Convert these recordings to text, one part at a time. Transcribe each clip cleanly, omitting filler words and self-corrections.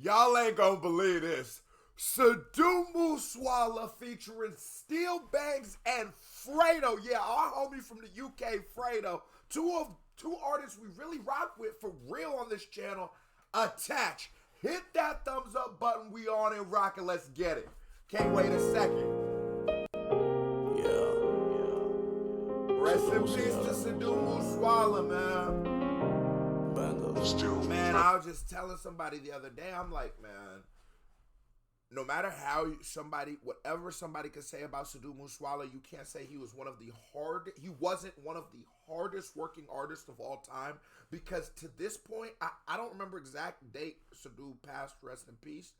Y'all ain't gonna believe this. Sidhu Moosewala featuring Steel Bangs and Fredo. Yeah, our homie from the UK, Fredo. Two artists we really rock with for real on this channel. Attach. Hit that thumbs up button. We on and rockin'. Let's get it. Can't wait a second. Rest in peace to Sidhu Moosewala, man. Man, I was just telling somebody the other day, I'm like, man, no matter how whatever somebody could say about Sidhu Moosewala, you can't say he wasn't one of the hardest working artists of all time, because to this point, I don't remember exact date Sidhu passed, rest in peace,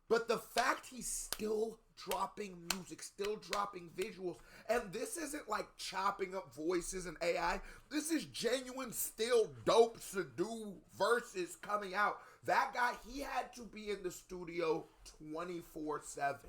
but the fact he's still dropping music, still dropping visuals, and this isn't like chopping up voices and AI, this is genuine, still dope Sidhu verses coming out. That guy, he had to be in the studio 24/7.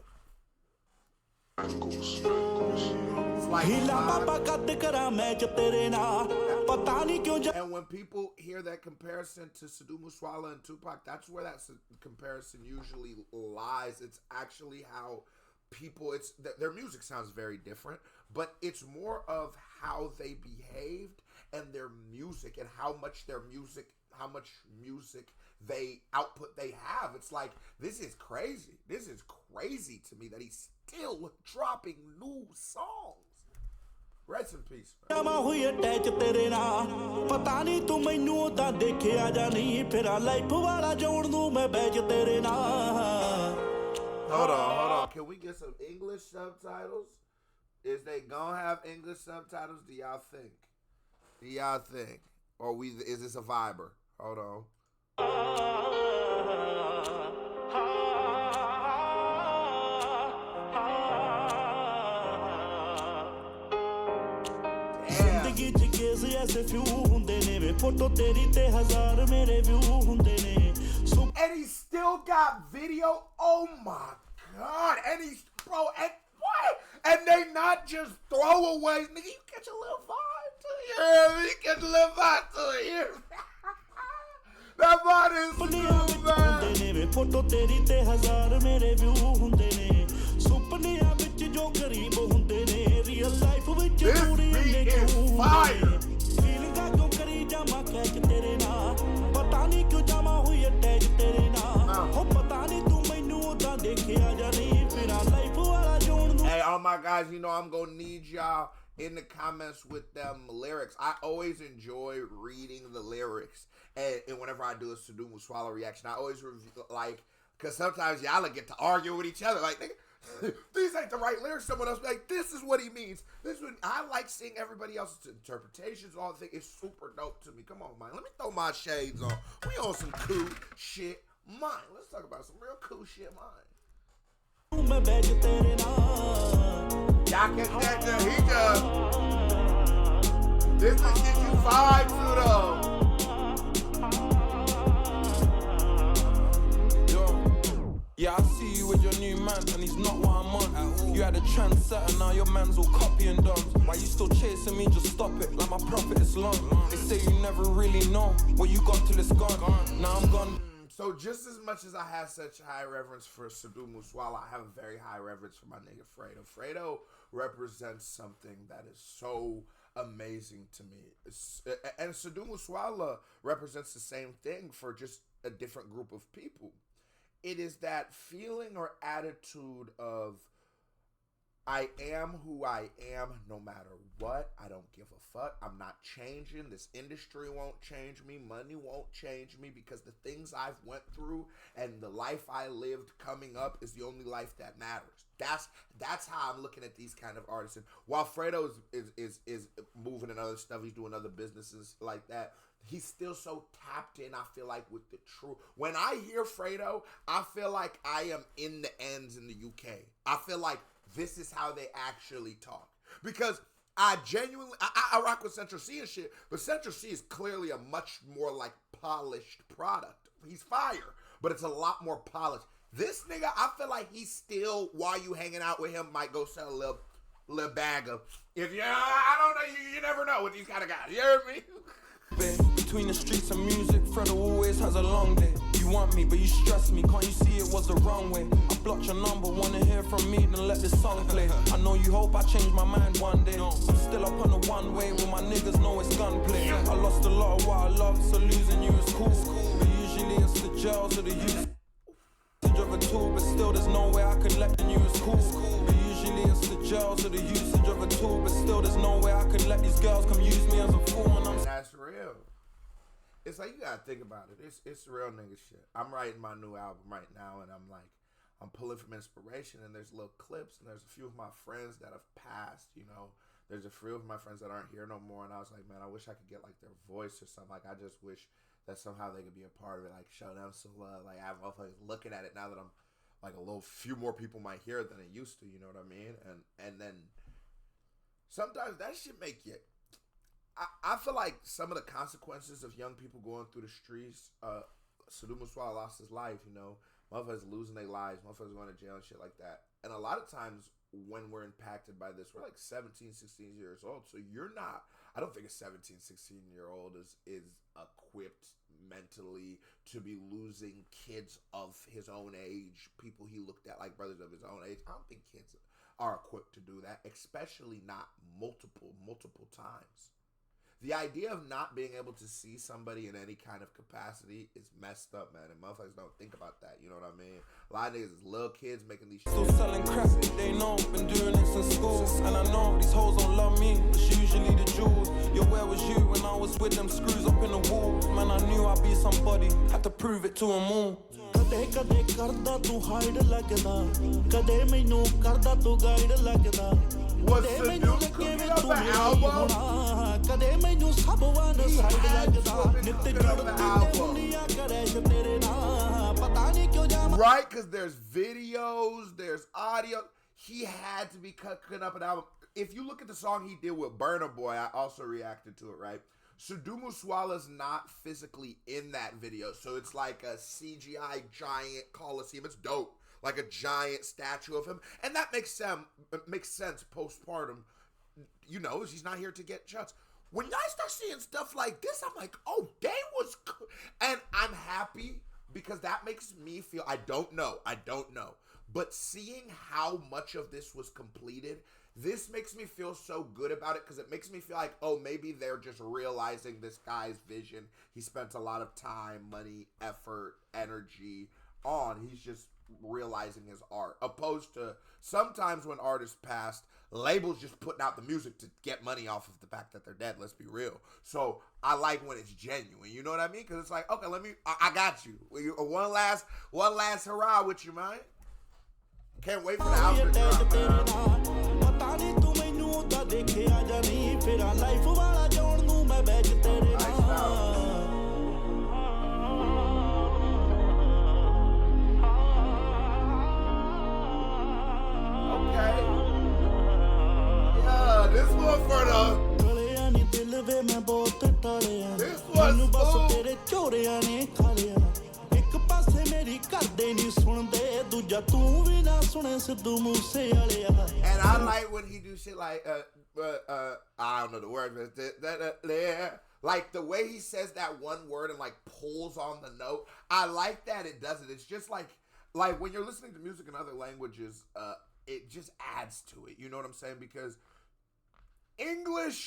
And when people hear that comparison to Sidhu Moosewala and Tupac, that's where that comparison usually lies. It's actually how people, their music sounds very different, but it's more of how they behaved and their music and how much music they output they have. It's like, this is crazy. This is crazy to me that he's still dropping new songs. Rest in peace, man. Hold on. Can we get some English subtitles? Is they gonna have English subtitles? Do y'all think? Or is this a Viber? Hold on. And he still got video. Oh my God. And he's what? And they not just throwaways. Nigga, you catch a little vibe to it. Yeah, you catch a little vibe to it. Yeah. That vibe is smooth, man. This beat is fire. Hey, all my guys, you know I'm gonna need y'all in the comments with them lyrics. I always enjoy reading the lyrics, and whenever I do a Sidhu Moosewala reaction, I always because sometimes y'all get to argue with each other, like, nigga, these ain't the right lyrics. Someone else be like, this is what he means. I like seeing everybody else's interpretations. All the things, it's super dope to me. Come on, man. Let me throw my shades on. We on some cool shit, mine. Let's talk about some real cool shit, mine. Y'all can catch the heat. This is shit you vibe to though. Yeah, I see you with your new man, and he's not what I'm on. You had a trendsetter, now your man's all copy and done. Why you still chasing me? Just stop it, like my profit is long. They say you never really know what you got till it's gone. Now I'm gone. So just as much as I have such high reverence for Sidhu Moosewala, I have a very high reverence for my nigga Fredo. Fredo represents something that is so amazing to me. And Sidhu Moosewala represents the same thing for just a different group of people. It is that feeling or attitude of, I am who I am no matter what. I don't give a fuck. I'm not changing. This industry won't change me. Money won't change me, because the things I've went through and the life I lived coming up is the only life that matters. That's how I'm looking at these kind of artists. And while Fredo is moving and other stuff, he's doing other businesses like that, he's still so tapped in, I feel like, with the true. When I hear Fredo, I feel like I am in the ends in the UK. I feel like this is how they actually talk. Because I genuinely, I rock with Central C and shit, but Central C is clearly a much more like polished product. He's fire, but it's a lot more polished. This nigga, I feel like he's still, while you hanging out with him, might go sell a little bag of, I don't know, you never know with these kind of guys. You hear me? Between the streets and music, Fredo always has a long day. You want me, but you stress me. Can't you see it was the wrong way? I blocked your number, wanna hear from me, then let this song play. I know you hope I change my mind one day. I'm still up on the one way when my niggas know it's gunplay. I lost a lot of what I loved, so losing you is cool. But usually it's the jails or the use of a tool, but still there's no way I could let you is cool. But usually it's the jails or the usage of a tool, but still there's no way I could let these girls come use me as a fool. And that's real. It's like, you gotta think about it. It's real nigga shit. I'm writing my new album right now, and I'm pulling from inspiration, and there's little clips, and there's a few of my friends that have passed, you know. There's a few of my friends that aren't here no more, and I was like, man, I wish I could get like their voice or something. Like, I just wish that somehow they could be a part of it, like show them some love. Like, I have motherfuckers looking at it now that I'm like few more people might hear it than it used to, you know what I mean? And then sometimes that shit make you. I feel like some of the consequences of young people going through the streets, Sidhu lost his life, you know, motherfuckers losing their lives, motherfuckers going to jail and shit like that. And a lot of times when we're impacted by this, we're like 17, 16 years old. So you're not, I don't think a 17, 16-year-old is equipped mentally to be losing kids of his own age, people he looked at like brothers of his own age. I don't think kids are equipped to do that, especially not multiple times. The idea of not being able to see somebody in any kind of capacity is messed up, man. And motherfuckers don't think about that. You know what I mean? A lot of niggas is little kids making these shit. Still selling crap, they know, been doing it since school. And I know these hoes don't love me, it's usually the jewels. Yo, where was you when I was with them screws up in the wall? Man, I knew I'd be somebody, had to prove it to them all. ਕਦੇ ਕਦੇ ਕਰਦਾ ਤੂੰ hide ਲੱਗਦਾ ਕਦੇ ਮੈਨੂੰ ਕਰਦਾ ਤੂੰ guide ਲੱਗਦਾ ਕਦੇ ਮੈਨੂੰ ਲੱਗੇ ਵੀ ਤੂੰ ਮੇਰੀ ਹੋਣਾ ਕਦੇ ਮੈਨੂੰ ਸਭ ਵਾਂਗ ਸਾਈਡ ਲੱਗਦਾ ਨਿੱਤ ਜੁੜਦੀ ਦੁਨੀਆ ਕਰੈਸ਼ ਤੇਰੇ ਨਾਲ ਪਤਾ ਨਹੀਂ ਕਿਉਂ ਜਾਵਾਂ. Right, because there's videos, there's audio. He had to be cooking up an album. If you look at the song he did with Burna Boy, I also reacted to it, right? Sidhu Moosewala's not physically in that video, so it's like a CGI giant Coliseum. It's dope, like a giant statue of him, and that makes sense postpartum. You know, he's not here to get shots. When I start seeing stuff like this, I'm like, oh, they was, and I'm happy because that makes me feel. I don't know, but seeing how much of this was completed. This makes me feel so good about it because it makes me feel like, oh, maybe they're just realizing this guy's vision. He spent a lot of time, money, effort, energy on. He's just realizing his art. Opposed to sometimes when artists passed, labels just putting out the music to get money off of the fact that they're dead. Let's be real. So I like when it's genuine. You know what I mean? Because it's like, okay, I got you. One last hurrah with you, man. Can't wait for the album to drop, man. ਤਾਣੀ ਤੂੰ ਮੈਨੂੰ ਉਹਦਾ ਦੇਖਿਆ ਜਾਨੀ ਫਿਰ ਆ life ਵਾਲਾ ਜਾਣ ਨੂੰ ਮੈਂ ਬੈਠ ਤੇਰੇ ਨਾਲ Okay. Yeah, this one for the. ਗਲਿਆਂ ਨੀ ਦਿਲ ਵੇ ਮੈਂ ਬਹੁਤ ਟਾਲਿਆ This one's ਮੈਨੂੰ ਬਸ cool. ਤੇਰੇ ਝੋਰਿਆਂ ਨੇ ਖਾ ਲਿਆ ਇੱਕ ਪਾਸੇ ਮੇਰੀ ਘਰਦੇ ਨਹੀਂ ਸੁਣਦੇ ਦੂਜਾ ਤੂੰ ਵੀ ਨਾ ਸੁਣੇ ਸਿੱਧੂ ਮੂਸੇ ਵਾਲਿਆ. And I like when he do shit like I don't know the word, but like the way he says that one word and like pulls on the note. I like that it does it. It's just like when you're listening to music in other languages, it just adds to it. You know what I'm saying? Because English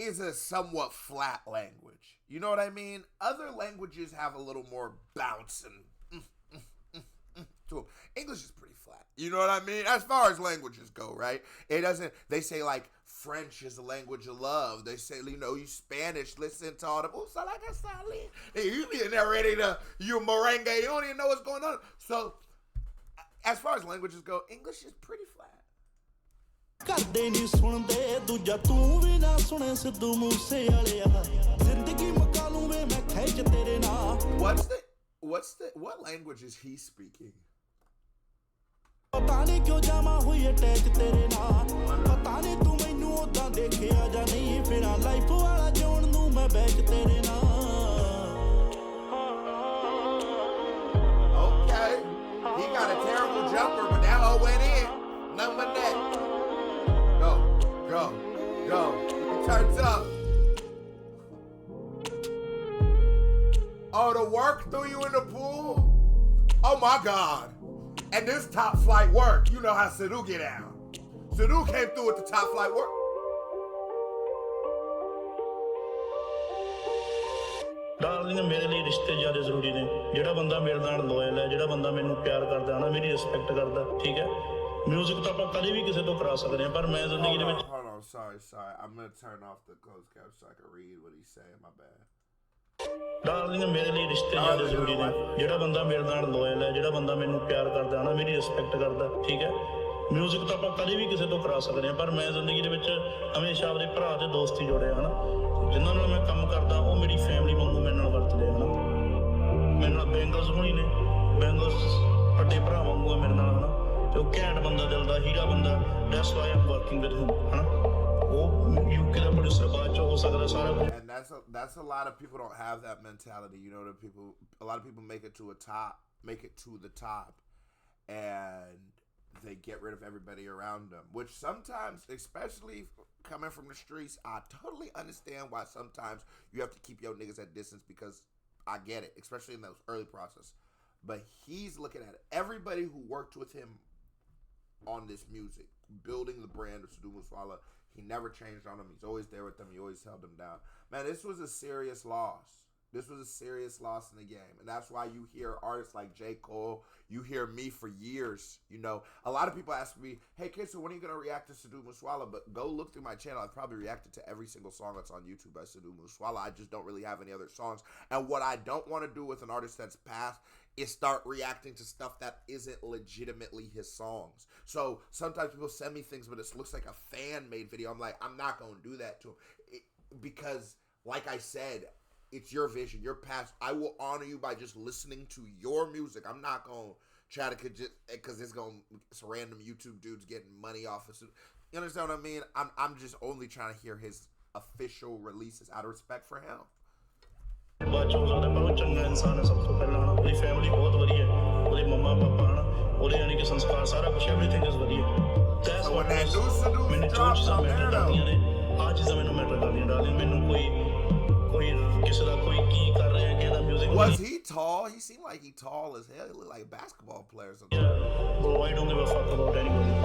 is a somewhat flat language. You know what I mean? Other languages have a little more bounce and to them. English is pretty flat. You know what I mean? As far as languages go, right? It doesn't, they say like French is a language of love. They say, you know, you Spanish, listen to all the, you be in there ready to, you merengue, you don't even know what's going on. So, as far as languages go, English is pretty flat. ਕਰਦੇ ਨਹੀਂ ਸੁਣਦੇ ਦੂਜਾ ਤੂੰ ਵੀ ਨਾ ਸੁਣੇ ਸਿੱਧੂ ਮੂਸੇ ਵਾਲਿਆ ਜ਼ਿੰਦਗੀ ਮਕਾ ਲੂੰ ਵੇ ਮੈਂ ਖਿੱਚ ਤੇਰੇ ਨਾਲ. What language is he speaking? ਪਤਾ ਨਹੀਂ ਕਿਉਂ ਜਾਵਾਂ ਹੋਈ ਅਟੈਚ ਤੇਰੇ ਨਾਲ ਪਤਾ ਨਹੀਂ ਤੂੰ ਮੈਨੂੰ ਉਦਾਂ ਦੇਖਿਆ ਜਾਂ ਨਹੀਂ ਫਿਰ ਆ ਲਾਈਫ ਵਾਲਾ ਜਾਣ ਨੂੰ ਮੈਂ ਬੈਠ ਤੇਰੇ ਨਾਲ. Okay, he got a terrible jumper, but that hoe went in. Nothing but that. Go. It turns up. Oh, the work threw you in the pool? Oh my God. And this top flight work. You know how Sidhu get down. Sidhu came through with the top flight work. Darling मेरे लिए रिश्ते ज़्यादा ज़रूरी ने ਜਿਹੜਾ ਬੰਦਾ ਮੇਰੇ ਨਾਲ ਲੋਇਲ ਹੈ ਜਿਹੜਾ ਬੰਦਾ ਮੈਨੂੰ ਪਿਆਰ ਕਰਦਾ ਨਾ ਮੇਰੀ ਰਿਸਪੈਕਟ ਕਰਦਾ ਠੀਕ ਹੈ ਮਿਊਜ਼ਿਕ ਤਾਂ ਆਪਾਂ ਕਦੇ ਵੀ ਕਿਸੇ ਤੋਂ ਕਰਾ ਸਕਦੇ ਹਾਂ ਪਰ ਮੈਂ ਜ਼ਿੰਦਗੀ ਦੇ ਵਿੱਚ Hold on, sorry. I'm going to turn off the closed caption so I can read what he's saying. My bad. Darling ਮੇਰੇ ਲਈ ਰਿਸ਼ਤੇ ਜ਼ਿਆਦਾ ਜ਼ਰੂਰੀ ਨੇ ਜਿਹੜਾ ਬੰਦਾ ਮੇਰੇ ਨਾਲ ਲੋਇਲ ਹੈ ਜਿਹੜਾ ਬੰਦਾ ਮੈਨੂੰ ਪਿਆਰ ਕਰਦਾ ਨਾ ਮੇਰੀ ਰਿਸਪੈਕਟ ਕਰਦਾ ਠੀਕ ਹੈ ਮਿਊਜ਼ਿਕ ਤਾਂ ਆਪਾਂ ਕਦੇ ਵੀ ਕਿਸੇ ਤੋਂ ਕਰਾ ਸਕਦੇ ਹਾਂ ਪਰ ਮੈਂ ਜ਼ਿੰਦਗੀ ਦੇ ਵਿੱਚ ਹਮੇਸ਼ਾ ਆਪਣੇ ਭਰਾ ਤੇ ਦੋਸਤੀ ਜੋੜਿਆ ਹਨਾ ਜਿਨ੍ਹਾਂ ਨਾਲ ਮੈਂ ਕੰਮ ਕਰਦਾ ਉਹ ਮੇਰੀ ਫੈਮਿਲੀ ਵਾਂਗੂ ਮੇਰੇ ਨਾਲ ਵਰਤਦੇ ਹਨਾ ਮੇਰੇ ਨਾਲ ਬੈਂਗਲਸ ਹੋਣੀ ਨੇ ਬੈਂਗਲਸ ਵੱਡੇ ਭਰਾ ਵਾਂਗੂ ਮੇਰੇ ਨਾਲ ਹਨਾ ਤੇ ਉਹ ਘੈਂਟ ਬੰਦਾ ਦਿਲ ਦਾ ਹੀਰਾ ਬੰਦਾ that's why Aam working with him ਹਨਾ ਉਹ ਯੂਕੇ ਦਾ ਪ੍ਰੋਡਿਊਸਰ ਬਾਅਦ ਚ ਹੋ ਸਕਦਾ ਸਾਰਾ ਕੁਝ And that's a lot of people don't have that mentality. You know, a lot of people make it to the top, and they get rid of everybody around them. Which sometimes, especially coming from the streets, I totally understand why sometimes you have to keep your niggas at distance because I get it, especially in those early process. But he's looking at everybody who worked with him on this music, building the brand of Sidhu Moosewala. He never changed on them. He's always there with them. He always held them down. Man, this was a serious loss. This was a serious loss in the game. And that's why you hear artists like J. Cole, you hear me for years, you know. A lot of people ask me, hey, kid, so when are you going to react to Sidhu Moosewala? But go look through my channel. I've probably reacted to every single song that's on YouTube by Sidhu Moosewala. I just don't really have any other songs. And what I don't want to do with an artist that's passed is start reacting to stuff that isn't legitimately his songs. So sometimes people send me things, but it looks like a fan-made video. I'm like, I'm not going to do that to him. Because, like I said, it's your vision, your past. I will honor you by just listening to your music. I'm not going to try to, because it's random YouTube dudes getting money off of it. You understand what I mean? I'm just only trying to hear his official releases out of respect for him. ਬਾਅਦ ਹੋ ਸਕਦਾ ਪਰ ਉਹ ਚੰਗਾ ਇਨਸਾਨ ਹੈ ਸਭ ਤੋਂ ਪਹਿਲਾਂ ਉਹਦੀ ਫੈਮਿਲੀ ਬਹੁਤ ਵਧੀਆ ਉਹਦੇ ਮੰਮਾ ਪਾਪਾ ਹਨਾ ਉਹਦੇ ਯਾਨੀ ਕਿ ਸੰਸਕਾਰ ਸਾਰਾ ਕੁਝ ਐਵਰੀਥਿੰਗ ਇਜ਼ ਵਧੀਆ ਮੈਨੂੰ ਜੋ ਚੀਜ਼ਾਂ ਮੈਟਰ ਕਰਦੀਆਂ ਨੇ ਆਹ ਚੀਜ਼ਾਂ ਮੈਨੂੰ ਮੈਟਰ ਕਰਦੀਆਂ ਡਾਰਲਿੰਗ ਮੈਨੂੰ ਕੋਈ ਕਿਸੇ ਦਾ ਕੋਈ ਕੀ ਕਰ ਰਿਹਾ ਕਿਹਦਾ music Was he tall? He seemed like he tall as hell. He looked like a basketball player or something. Yeah, bro, I don't give a fuck about anybody. I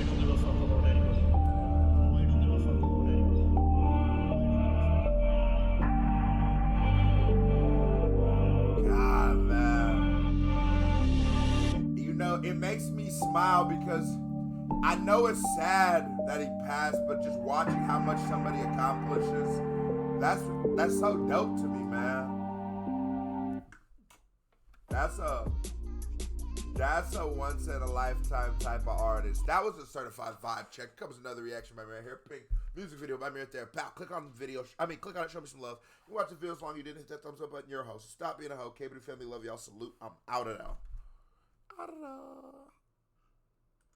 don't give a fuck about anybody. I don't give a fuck about anybody. God, man. You know, it makes me smile because I know it's sad that he passed, but just watching how much somebody accomplishes, that's so dope to me, man. That's a once in a lifetime type of artist. That was a certified vibe check. Comes another reaction by me right here. Pink music video by me right there. Pow. Click on the video. Click on it. Show me some love. You watch the video as long as you didn't hit that thumbs up button. You're a host. Stop being a hoe. K-Beauty family. Love y'all. Salute. I'm out of there.